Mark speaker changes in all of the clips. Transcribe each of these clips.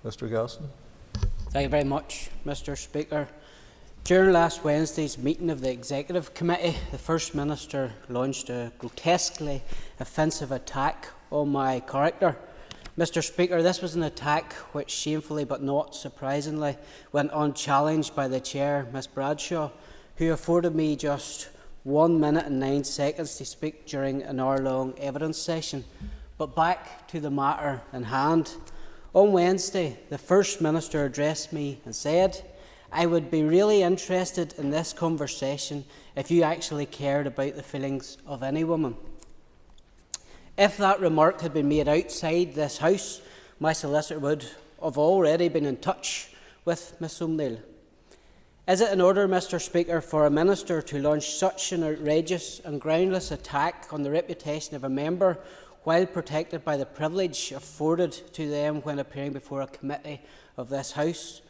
Speaker 1: Mr Galston.
Speaker 2: Thank you very much, Mr Speaker. During last Wednesday's meeting of the Executive Committee, the First Minister launched a grotesquely offensive attack on my character. Mr Speaker, this was an attack which shamefully but not surprisingly went unchallenged by the Chair, Ms Bradshaw, who afforded me just 1 minute and 9 seconds to speak during an hour-long evidence session. But back to the matter in hand. On Wednesday, the First Minister addressed me and said, "I would be really interested in this conversation if you actually cared about the feelings of any woman." If that remark had been made outside this House, my solicitor would have already been in touch with Ms O'Neill. Is it in order, Mr Speaker, for a minister to launch such an outrageous and groundless attack on the reputation of a member while protected by the privilege afforded to them when appearing before a committee of this House?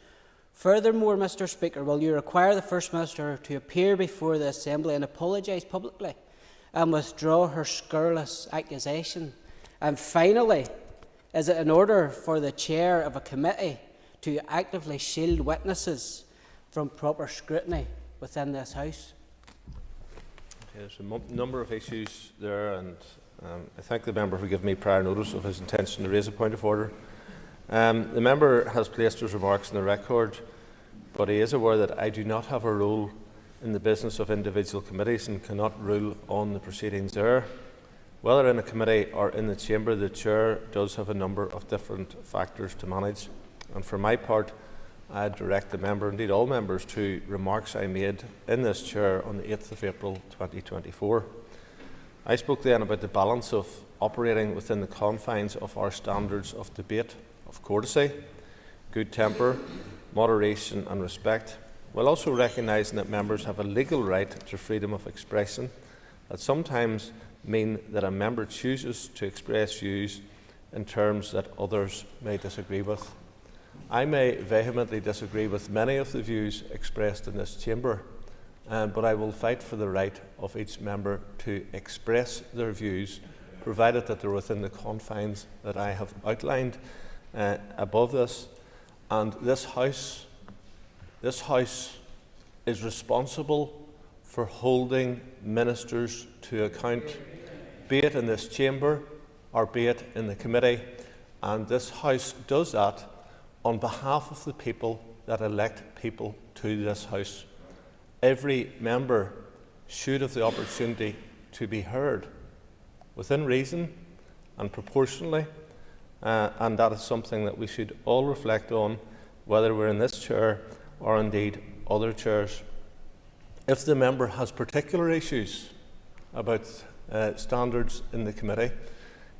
Speaker 2: Furthermore, Mr Speaker, will you require the First Minister to appear before the Assembly and apologise publicly and withdraw her scurrilous accusation? And finally, is it in order for the Chair of a committee to actively shield witnesses from proper scrutiny within this House?
Speaker 1: There's a number of issues there, and I thank the member for giving me prior notice of his intention to raise a point of order. The member has placed his remarks in the record, but he is aware that I do not have a role in the business of individual committees and cannot rule on the proceedings there. Whether in a committee or in the chamber, the Chair does have a number of different factors to manage, and for my part, I direct the member, indeed all members, to remarks I made in this Chair on the 8th of April 2024. I spoke then about the balance of operating within the confines of our standards of debate, of courtesy, good temper, moderation and respect, while also recognising that members have a legal right to freedom of expression that sometimes mean that a member chooses to express views in terms that others may disagree with. I may vehemently disagree with many of the views expressed in this chamber, but I will fight for the right of each member to express their views, provided that they're within the confines that I have outlined above this. And this House is responsible for holding ministers to account, be it in this chamber or be it in the committee, and this House does that on behalf of the people that elect people to this House. Every member should have the opportunity to be heard within reason and proportionally, and that is something that we should all reflect on, whether we're in this chair or indeed other chairs. If the member has particular issues about standards in the committee,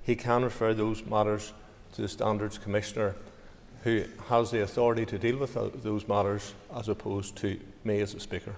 Speaker 1: he can refer those matters to the Standards Commissioner, who has the authority to deal with those matters, as opposed to me as a Speaker.